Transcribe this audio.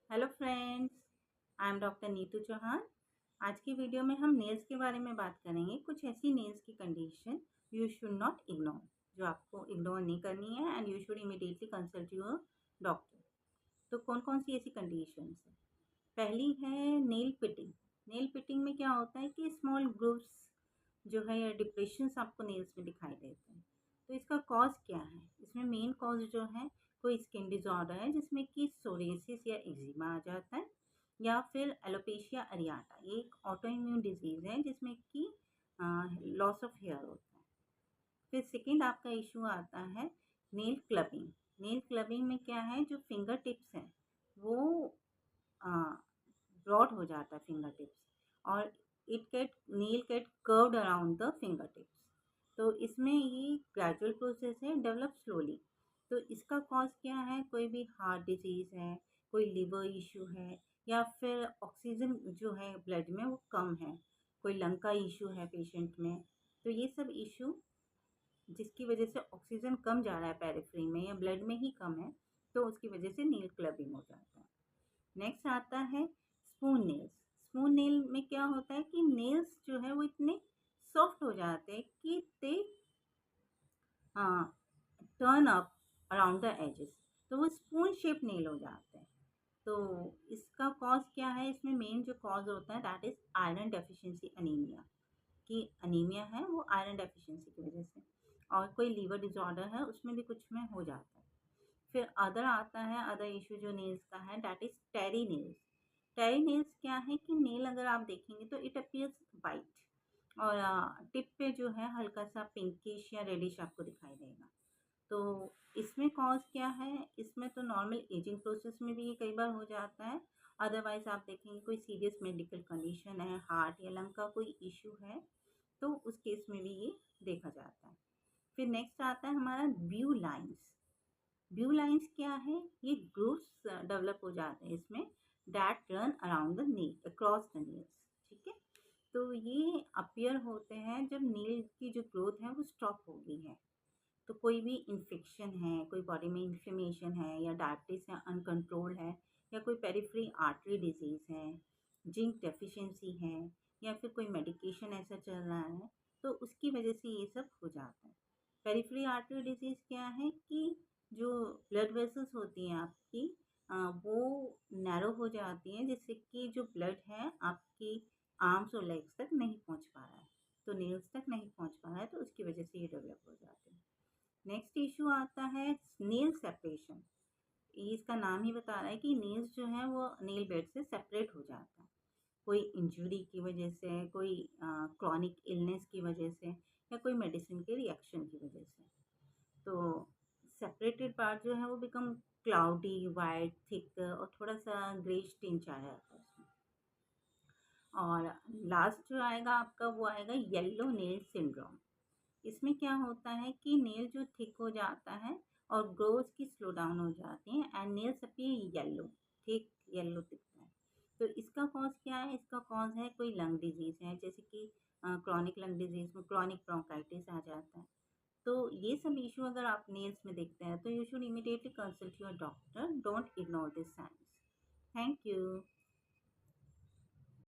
Hello friends, I am doctor Neetu Chauhan. आज की video में हम नेल्स के बारे में बात करेंगे। कुछ ऐसी नेल्स की condition you should not ignore, जो आपको इग्नोर नहीं करनी है and you should immediately consult your doctor. तो कौन कौन सी ऐसी कंडीशन है? पहली है नेल पिटिंग। नेल पिटिंग में क्या होता है कि स्मॉल ग्रूव्स जो है या डिप्रेशंस आपको नेल्स में दिखाई देते हैं। तो इसका कॉज क्या है? इसमें मेन कॉज जो है कोई स्किन डिजॉर्डर है जिसमें कि सोरियासिस या एक्जिमा आ जाता है, या फिर एलोपेशिया अरियाटा, ये एक ऑटो इम्यून डिजीज है जिसमें कि लॉस ऑफ हेयर होता है। फिर सेकेंड आपका इशू आता है नेल क्लबिंग। नेल क्लबिंग में क्या है, जो फिंगर टिप्स हैं वो ब्रॉड हो जाता है फिंगर टिप्स, और it get nail get curved around the finger tips. तो इसमें ये ग्रेजुअल प्रोसेस है, डेवलप स्लोली। तो इसका कॉज क्या है? कोई भी हार्ट डिजीज़ है, कोई लिवर इशू है, या फिर ऑक्सीजन जो है ब्लड में वो कम है, कोई लंग का इशू है पेशेंट में। तो ये सब इशू जिसकी वजह से ऑक्सीजन कम जा रहा है पेरिफेरी में या ब्लड में ही कम है, तो उसकी वजह से नील क्लबिंग हो जाता है। नेक्स्ट आता है स्पून नेल्स। स्पून नेल में क्या होता है कि नेल्स जो है वो इतने सॉफ्ट हो जाते हैं कि they turn up around the edges, तो वो स्पून शेप नेल हो जाते हैं। तो इसका कॉज क्या है? इसमें मेन जो कॉज होता है that is iron deficiency anaemia, कि अनीमिया है वो आयरन डेफिशिएंसी की वजह से, और कोई लीवर डिसऑर्डर है उसमें भी कुछ में हो जाता है। फिर अदर आता है, अदर इशू जो नेल्स का है that is Terry nails. Terry nails क्या है कि नेल अगर आप देखेंगे तो इट अपीयर्स वाइट, और टिप पे जो है हल्का सा पिंकिश या रेडिश आपको दिखाई देगा। तो इसमें कॉज क्या है? इसमें तो नॉर्मल एजिंग प्रोसेस में भी ये कई बार हो जाता है। अदरवाइज आप देखेंगे कोई सीरियस मेडिकल कंडीशन है, हार्ट या लंग का कोई इशू है, तो उस केस में भी ये देखा जाता है। फिर नेक्स्ट आता है हमारा ब्यू लाइंस। ब्यू लाइंस क्या है? ये ग्रूव्स डेवलप हो जाते हैं इसमें, that run around the nail across the nails. ठीक है, तो ये अपीयर होते हैं जब नील की जो ग्रोथ है वो स्टॉप हो गई है। तो कोई भी इन्फेक्शन है, कोई बॉडी में इन्फ्लेमेशन है, या डायबिटीज है अनकंट्रोल है, या कोई पेरिफेरी आर्टरी डिजीज़ है, जिंक डेफिशिएंसी है, या फिर कोई मेडिकेशन ऐसा चल रहा है, तो उसकी वजह से ये सब हो जाता है। पेरिफेरी आर्टरी डिजीज़ क्या है कि जो ब्लड वेसल्स होती हैं आपकी, वो नैरो हो जाती हैं, जिससे कि जो ब्लड है आपकी आर्म्स और लेग्स तक नहीं पहुंच पा रहा है, तो नेल्स तक नहीं पहुंच पा रहा है, तो उसकी वजह से ये डेवलप हो जाते हैं। नेक्स्ट इशू आता है नेल सेपरेशन। इसका नाम ही बता रहा है कि नेल्स जो है वो नेल बेड से सेपरेट हो जाता है, कोई इंजरी की वजह से, कोई क्रॉनिक इलनेस की वजह से, या कोई मेडिसिन के रिएक्शन की वजह से। तो सेपरेटेड पार्ट जो है वो बिकम क्लाउडी, वाइट, थिक, और थोड़ा सा ग्रेश टिंच आ जाता है उसमें। और लास्ट जो आएगा आपका वो आएगा येलो नेल सिंड्रोम। इसमें क्या होता है कि नेल जो थिक हो जाता है और ग्रोथ की स्लो डाउन हो जाती है, and nails appear yellow, thick yellow दिखता है। तो इसका कॉज क्या है? इसका कॉज है कोई लंग डिजीज है, जैसे कि क्रॉनिक लंग डिजीज में क्रॉनिक ब्रोंकाइटिस आ जाता है। तो ये सब इशू अगर आप नेल्स में देखते हैं तो you should immediately consult your doctor. Don't ignore this science. Thank you.